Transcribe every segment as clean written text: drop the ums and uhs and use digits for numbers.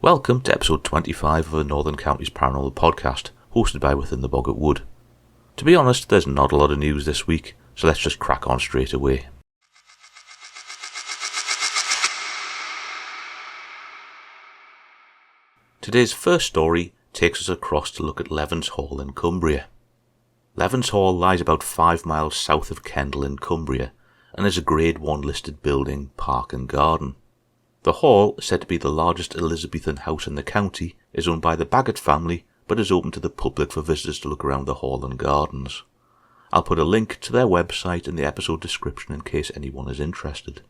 Welcome to episode 25 of the Northern Counties Paranormal Podcast, hosted by Within the Boggart Wood. To be honest, there's not a lot of news this week, so let's just crack on straight away. Today's first story takes us across to look at Levens Hall in Cumbria. Levens Hall lies about 5 miles south of Kendal in Cumbria and is a Grade 1 listed building, park and garden. The hall, said to be the largest Elizabethan house in the county, is owned by the Baggett family but is open to the public for visitors to look around the hall and gardens. I'll put a link to their website in the episode description in case anyone is interested.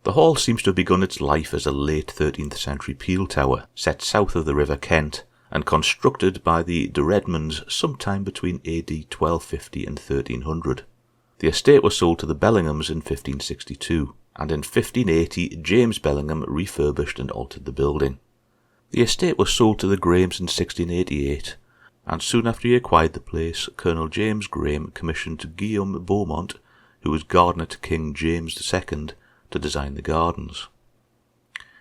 The hall seems to have begun its life as a late 13th century peel tower set south of the River Kent and constructed by the de Redmonds sometime between AD 1250 and 1300. The estate was sold to the Bellinghams in 1562, and in 1580 James Bellingham refurbished and altered the building. The estate was sold to the Grahams in 1688, and soon after he acquired the place, Colonel James Graham commissioned Guillaume Beaumont, who was gardener to King James II, to design the gardens.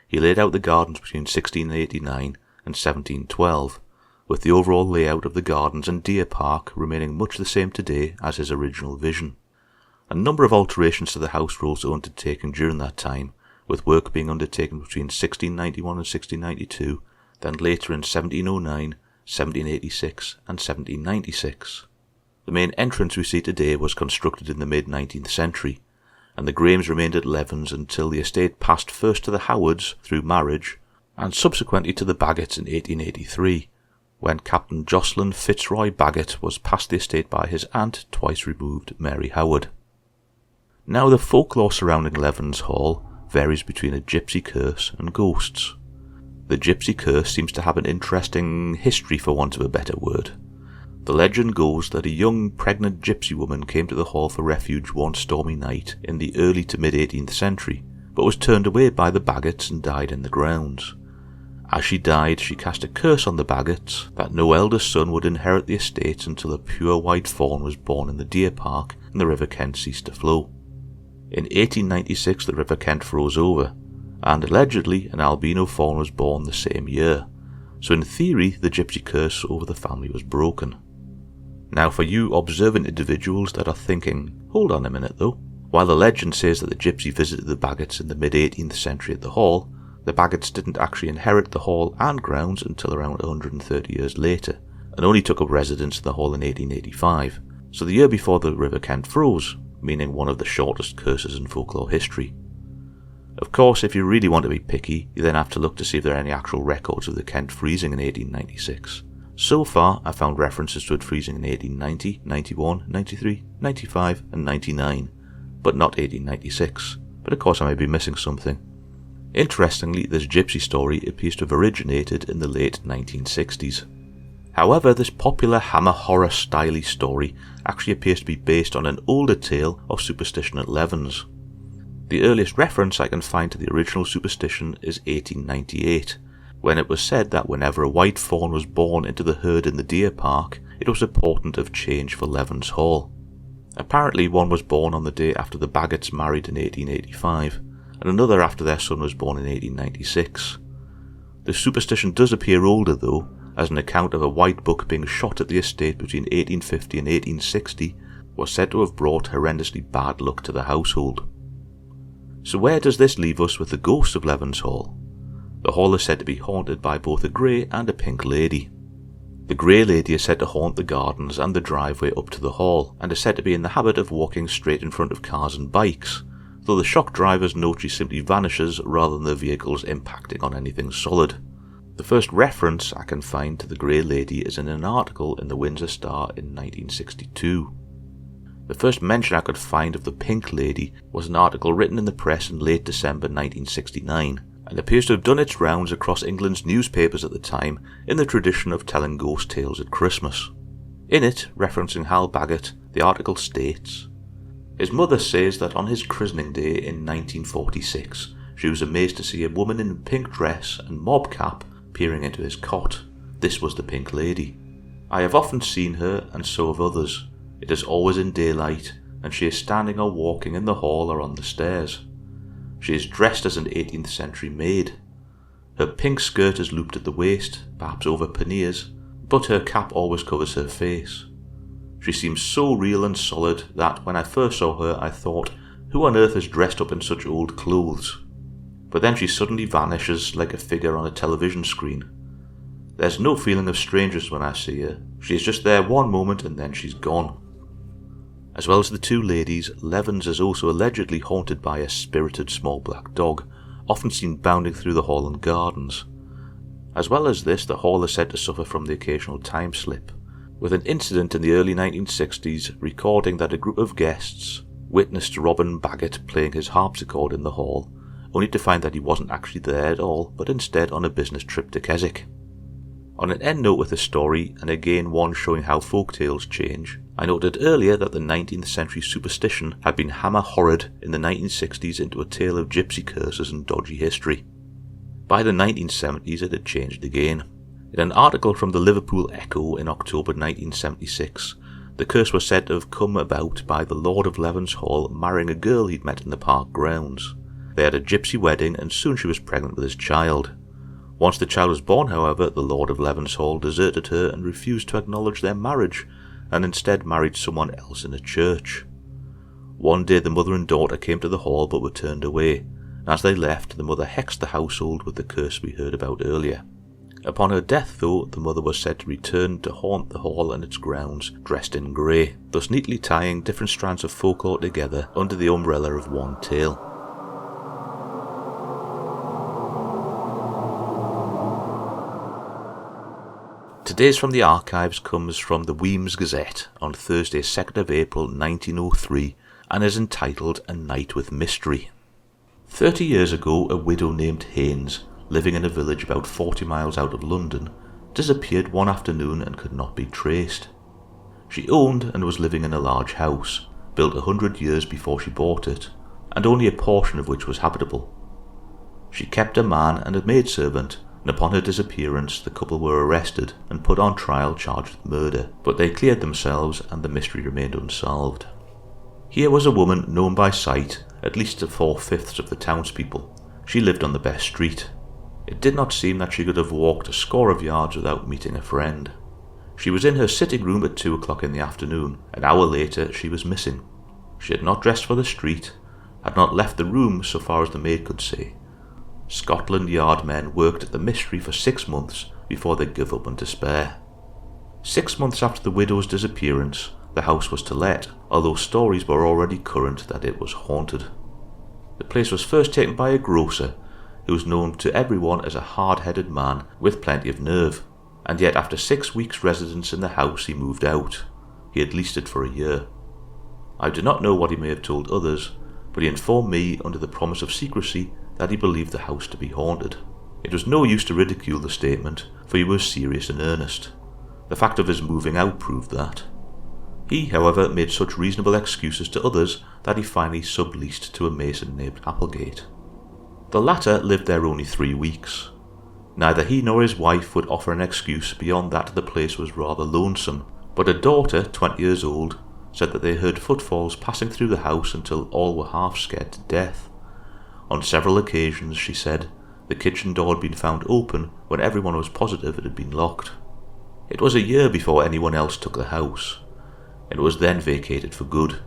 He laid out the gardens between 1689 and 1712, with the overall layout of the gardens and deer park remaining much the same today as his original vision. A number of alterations to the house were also undertaken during that time, with work being undertaken between 1691 and 1692, then later in 1709, 1786 and 1796. The main entrance we see today was constructed in the mid-19th century, and the Grahams remained at Levens until the estate passed first to the Howards through marriage, and subsequently to the Baggetts in 1883, when Captain Jocelyn Fitzroy Baggett was passed the estate by his aunt, twice removed Mary Howard. Now the folklore surrounding Levens Hall varies between a gypsy curse and ghosts. The gypsy curse seems to have an interesting history, for want of a better word. The legend goes that a young pregnant gypsy woman came to the hall for refuge one stormy night in the early to mid-18th century, but was turned away by the Baggetts and died in the grounds. As she died, she cast a curse on the Baggetts that no eldest son would inherit the estates until a pure white fawn was born in the deer park and the River Kent ceased to flow. In 1896 the River Kent froze over, and allegedly an albino fawn was born the same year, so in theory the gypsy curse over the family was broken. Now for you observant individuals that are thinking, hold on a minute though, while the legend says that the gypsy visited the Baggetts in the mid-18th century at the hall, the Baggetts didn't actually inherit the hall and grounds until around 130 years later, and only took up residence in the hall in 1885, so the year before the River Kent froze, meaning one of the shortest curses in folklore history. Of course, if you really want to be picky, you then have to look to see if there are any actual records of the Kent freezing in 1896. So far, I found references to it freezing in 1890, 91, 93, 95 and 99, but not 1896, but of course I may be missing something. Interestingly, this gypsy story appears to have originated in the late 1960s. However, this popular Hammer horror styly story actually appears to be based on an older tale of superstition at Levens. The earliest reference I can find to the original superstition is 1898, when it was said that whenever a white fawn was born into the herd in the deer park, it was a portent of change for Levens Hall. Apparently one was born on the day after the Baggetts married in 1885, and another after their son was born in 1896. The superstition does appear older though, as an account of a white buck being shot at the estate between 1850 and 1860 was said to have brought horrendously bad luck to the household. So where does this leave us with the ghost of Levens Hall? The hall is said to be haunted by both a grey and a pink lady. The grey lady is said to haunt the gardens and the driveway up to the hall, and is said to be in the habit of walking straight in front of cars and bikes, though the shock drivers note she simply vanishes rather than the vehicles impacting on anything solid. The first reference I can find to the Grey Lady is in an article in the Windsor Star in 1962. The first mention I could find of the Pink Lady was an article written in the press in late December 1969, and appears to have done its rounds across England's newspapers at the time in the tradition of telling ghost tales at Christmas. In it, referencing Hal Baggett, the article states, "His mother says that on his christening day in 1946, she was amazed to see a woman in a pink dress and mob cap peering into his cot. This was the Pink Lady. I have often seen her, and so have others. It is always in daylight, and she is standing or walking in the hall or on the stairs. She is dressed as an 18th century maid. Her pink skirt is looped at the waist, perhaps over panniers, but her cap always covers her face. She seems so real and solid that when I first saw her I thought, who on earth is dressed up in such old clothes? But then she suddenly vanishes like a figure on a television screen. There's no feeling of strangeness when I see her. She is just there one moment and then she's gone. As well as the two ladies, Levens is also allegedly haunted by a spirited small black dog, often seen bounding through the hall and gardens. As well as this, the hall is said to suffer from the occasional time slip, with an incident in the early 1960s recording that a group of guests witnessed Robin Baggett playing his harpsichord in the hall, only to find that he wasn't actually there at all, but instead on a business trip to Keswick. On an end note with the story, and again one showing how folk tales change, I noted earlier that the 19th century superstition had been hammer-horrid in the 1960s into a tale of gypsy curses and dodgy history. By the 1970s it had changed again. In an article from the Liverpool Echo in October 1976, the curse was said to have come about by the Lord of Levens Hall marrying a girl he'd met in the park grounds. They had a gypsy wedding and soon she was pregnant with his child. Once the child was born, however, the Lord of Levens Hall deserted her and refused to acknowledge their marriage, and instead married someone else in a church. One day the mother and daughter came to the hall but were turned away, and as they left, the mother hexed the household with the curse we heard about earlier. Upon her death, though, the mother was said to return to haunt the hall and its grounds, dressed in grey, thus neatly tying different strands of folklore together under the umbrella of one tale. Today's from the archives comes from the Wemyss Gazette on Thursday 2nd of April 1903 and is entitled A Night with Mystery. 30 years ago, a widow named Haynes, living in a village about 40 miles out of London, disappeared one afternoon and could not be traced. She owned and was living in a large house, built 100 years before she bought it, and only a portion of which was habitable. She kept a man and a maidservant, and upon her disappearance the couple were arrested and put on trial charged with murder, but they cleared themselves and the mystery remained unsolved. Here was a woman known by sight, at least to 4/5 of the townspeople. She lived on the best street. It did not seem that she could have walked a score of yards without meeting a friend. She was in her sitting room at 2 o'clock in the afternoon. An hour later she was missing. She had not dressed for the street, had not left the room so far as the maid could see. Scotland Yard men worked at the mystery for 6 months before they gave up in despair. 6 months after the widow's disappearance, the house was to let, although stories were already current that it was haunted. The place was first taken by a grocer, who was known to everyone as a hard-headed man with plenty of nerve, and yet after 6 weeks' residence in the house he moved out. He had leased it for a year. I do not know what he may have told others, but he informed me under the promise of secrecy that he believed the house to be haunted. It was no use to ridicule the statement, for he was serious and earnest. The fact of his moving out proved that. He, however, made such reasonable excuses to others that he finally subleased to a mason named Applegate. The latter lived there only 3 weeks. Neither he nor his wife would offer an excuse beyond that the place was rather lonesome, but a daughter, 20 years old, said that they heard footfalls passing through the house until all were half scared to death. On several occasions, she said, the kitchen door had been found open when everyone was positive it had been locked. It was a year before anyone else took the house. It was then vacated for good.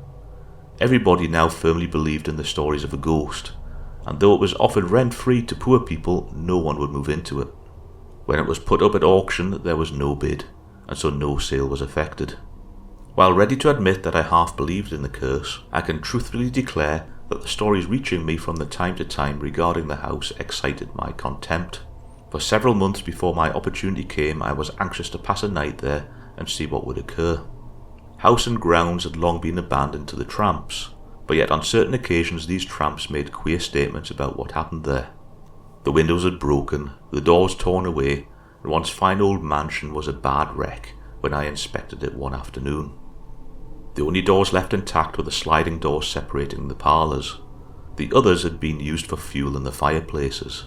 Everybody now firmly believed in the stories of a ghost, and though it was offered rent-free to poor people, no one would move into it. When it was put up at auction, there was no bid, and so no sale was effected. While ready to admit that I half believed in the curse, I can truthfully declare that the stories reaching me from the time to time regarding the house excited my contempt. For several months before my opportunity came, I was anxious to pass a night there and see what would occur. House and grounds had long been abandoned to the tramps, but yet on certain occasions these tramps made queer statements about what happened there. The windows had broken, the doors torn away, and one's fine old mansion was a bad wreck when I inspected it one afternoon. The only doors left intact were the sliding doors separating the parlours. The others had been used for fuel in the fireplaces.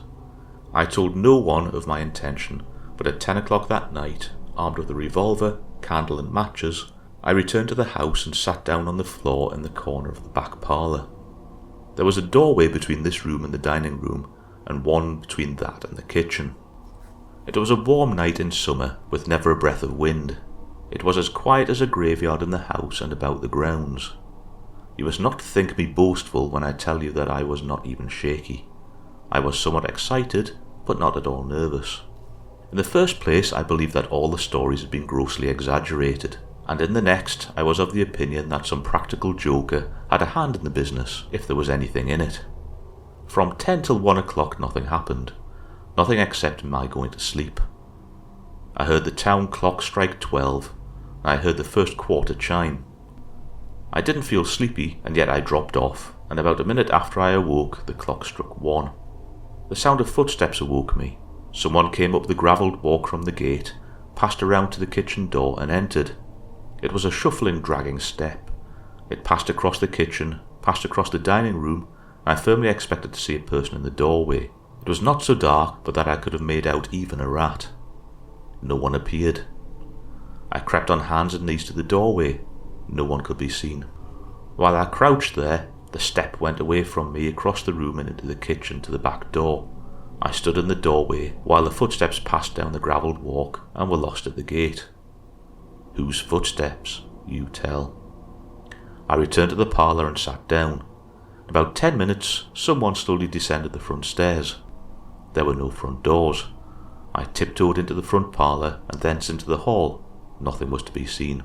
I told no one of my intention, but at 10 o'clock that night, armed with a revolver, candle and matches, I returned to the house and sat down on the floor in the corner of the back parlour. There was a doorway between this room and the dining room, and one between that and the kitchen. It was a warm night in summer, with never a breath of wind. It was as quiet as a graveyard in the house and about the grounds. You must not think me boastful when I tell you that I was not even shaky. I was somewhat excited, but not at all nervous. In the first place, I believed that all the stories had been grossly exaggerated, and in the next, I was of the opinion that some practical joker had a hand in the business, if there was anything in it. From 10 till 1 o'clock nothing happened, nothing except my going to sleep. I heard the town clock strike 12, and I heard the first quarter chime. I didn't feel sleepy, and yet I dropped off, and about a minute after I awoke, the clock struck 1. The sound of footsteps awoke me. Someone came up the gravelled walk from the gate, passed around to the kitchen door and entered. It was a shuffling, dragging step. It passed across the kitchen, passed across the dining room, and I firmly expected to see a person in the doorway. It was not so dark but that I could have made out even a rat. No one appeared. I crept on hands and knees to the doorway. No one could be seen. While I crouched there, the step went away from me across the room and into the kitchen to the back door. I stood in the doorway while the footsteps passed down the gravelled walk and were lost at the gate. Whose footsteps? You tell. I returned to the parlour and sat down. In about 10 minutes, someone slowly descended the front stairs. There were no front doors. I tiptoed into the front parlour and thence into the hall. Nothing was to be seen.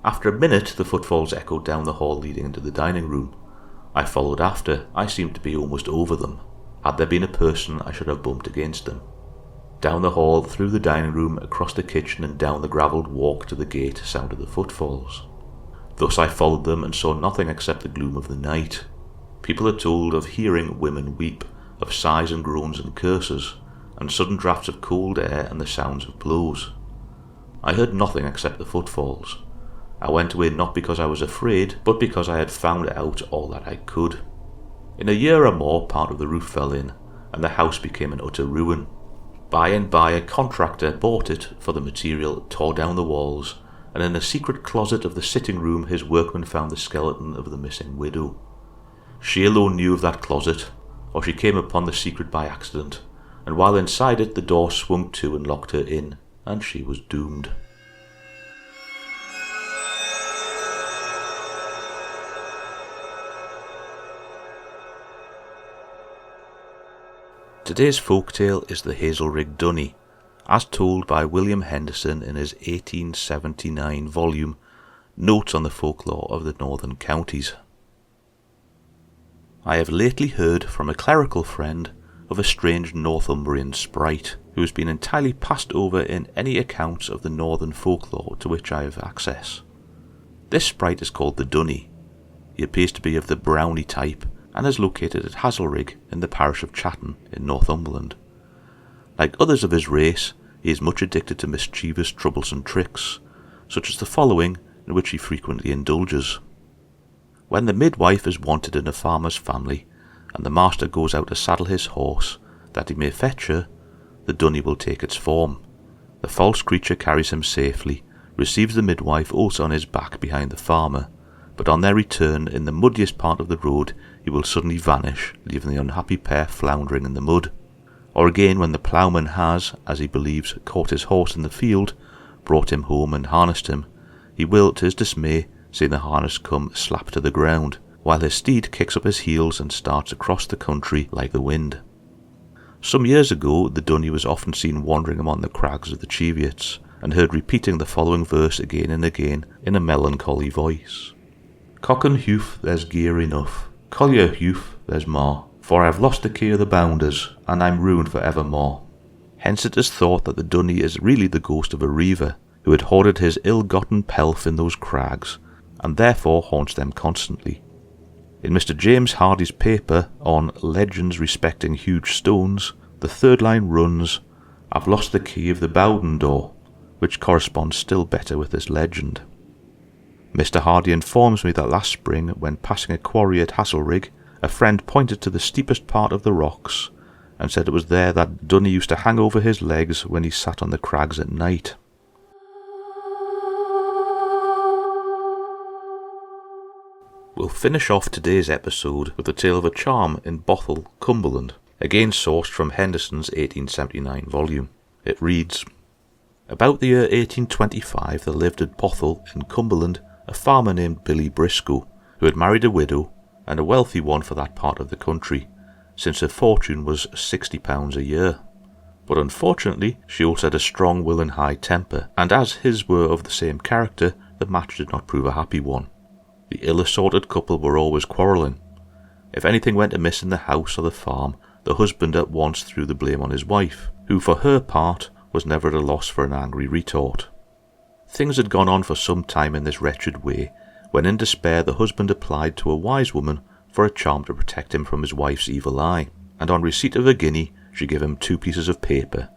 After a minute, the footfalls echoed down the hall leading into the dining room. I followed after. I seemed to be almost over them. Had there been a person, I should have bumped against them. Down the hall, through the dining room, across the kitchen and down the gravelled walk to the gate sounded the footfalls. Thus I followed them and saw nothing except the gloom of the night. People are told of hearing women weep, of sighs and groans and curses, and sudden draughts of cold air and the sounds of blows. I heard nothing except the footfalls. I went away not because I was afraid, but because I had found out all that I could. In a year or more, part of the roof fell in, and the house became an utter ruin. By and by, a contractor bought it for the material, tore down the walls, and in a secret closet of the sitting room his workmen found the skeleton of the missing widow. She alone knew of that closet, or she came upon the secret by accident, and while inside it the door swung to and locked her in, and she was doomed. Today's folktale is the Hazlerigg Dunnie, as told by William Henderson in his 1879 volume, Notes on the Folklore of the Northern Counties. I have lately heard from a clerical friend of a strange Northumbrian sprite, who has been entirely passed over in any accounts of the northern folklore to which I have access. This sprite is called the Dunnie. He appears to be of the Brownie type, and is located at Hazlerigg in the parish of Chatham in Northumberland. Like others of his race, he is much addicted to mischievous, troublesome tricks, such as the following, in which he frequently indulges. When the midwife is wanted in a farmer's family, and the master goes out to saddle his horse, that he may fetch her, the Dunnie will take its form. The false creature carries him safely, receives the midwife also on his back behind the farmer, but on their return, in the muddiest part of the road, he will suddenly vanish, leaving the unhappy pair floundering in the mud. Or again, when the ploughman has, as he believes, caught his horse in the field, brought him home and harnessed him, he will, to his dismay, see the harness come slap to the ground, while his steed kicks up his heels and starts across the country like the wind. Some years ago, the Dunnie was often seen wandering among the crags of the Cheviots, and heard repeating the following verse again and again in a melancholy voice. Cock and hoof, there's gear enough, collier hoof, there's more, for I've lost the key of the bounders, and I'm ruined for evermore. Hence it is thought that the Dunnie is really the ghost of a reiver, who had hoarded his ill-gotten pelf in those crags, and therefore haunts them constantly. In Mr. James Hardy's paper on Legends Respecting Huge Stones, the third line runs, I've lost the key of the Bowden door, which corresponds still better with this legend. Mr. Hardy informs me that last spring, when passing a quarry at Hazlerigg, a friend pointed to the steepest part of the rocks, and said it was there that Dunnie used to hang over his legs when he sat on the crags at night. We'll finish off today's episode with the tale of a charm in Bothell, Cumberland. again sourced from Henderson's 1879 volume. It reads, "About the year 1825 there lived at Bothell in Cumberland a farmer named Billy Briscoe, who had married a widow, and a wealthy one for that part of the country, since her fortune was £60 a year. But unfortunately she also had a strong will and high temper, and as his were of the same character, the match did not prove a happy one. The ill-assorted couple were always quarrelling. If anything went amiss in the house or the farm, the husband at once threw the blame on his wife, who for her part was never at a loss for an angry retort. Things had gone on for some time in this wretched way, when in despair the husband applied to a wise woman for a charm to protect him from his wife's evil eye, and on receipt of a guinea she gave him 2 pieces of paper,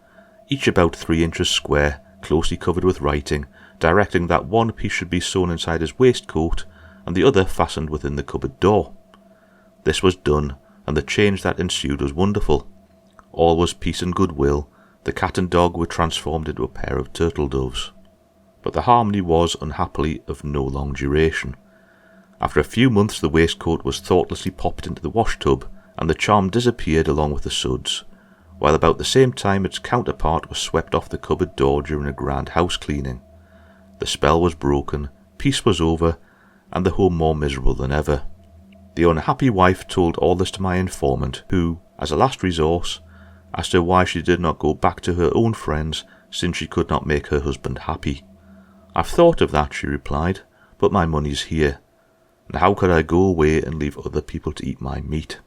each about 3 inches square, closely covered with writing, directing that one piece should be sewn inside his waistcoat and the other fastened within the cupboard door. This was done, and the change that ensued was wonderful. All was peace and goodwill. The cat and dog were transformed into a pair of turtle doves. But the harmony was, unhappily, of no long duration. After a few months the waistcoat was thoughtlessly popped into the wash-tub, and the charm disappeared along with the suds, while about the same time its counterpart was swept off the cupboard door during a grand house-cleaning. The spell was broken, peace was over, and the home more miserable than ever. The unhappy wife told all this to my informant, who, as a last resource, asked her why she did not go back to her own friends, since she could not make her husband happy. 'I've thought of that,' she replied, 'but my money's here, and how could I go away and leave other people to eat my meat?'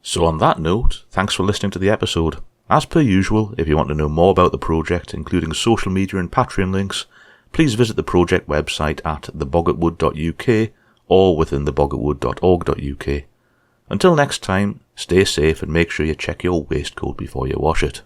So on that note, thanks for listening to the episode. As per usual, if you want to know more about the project, including social media and Patreon links, please visit the project website at theboggartwood.uk or within theboggartwood.org.uk. Until next time, stay safe and make sure you check your waistcoat before you wash it.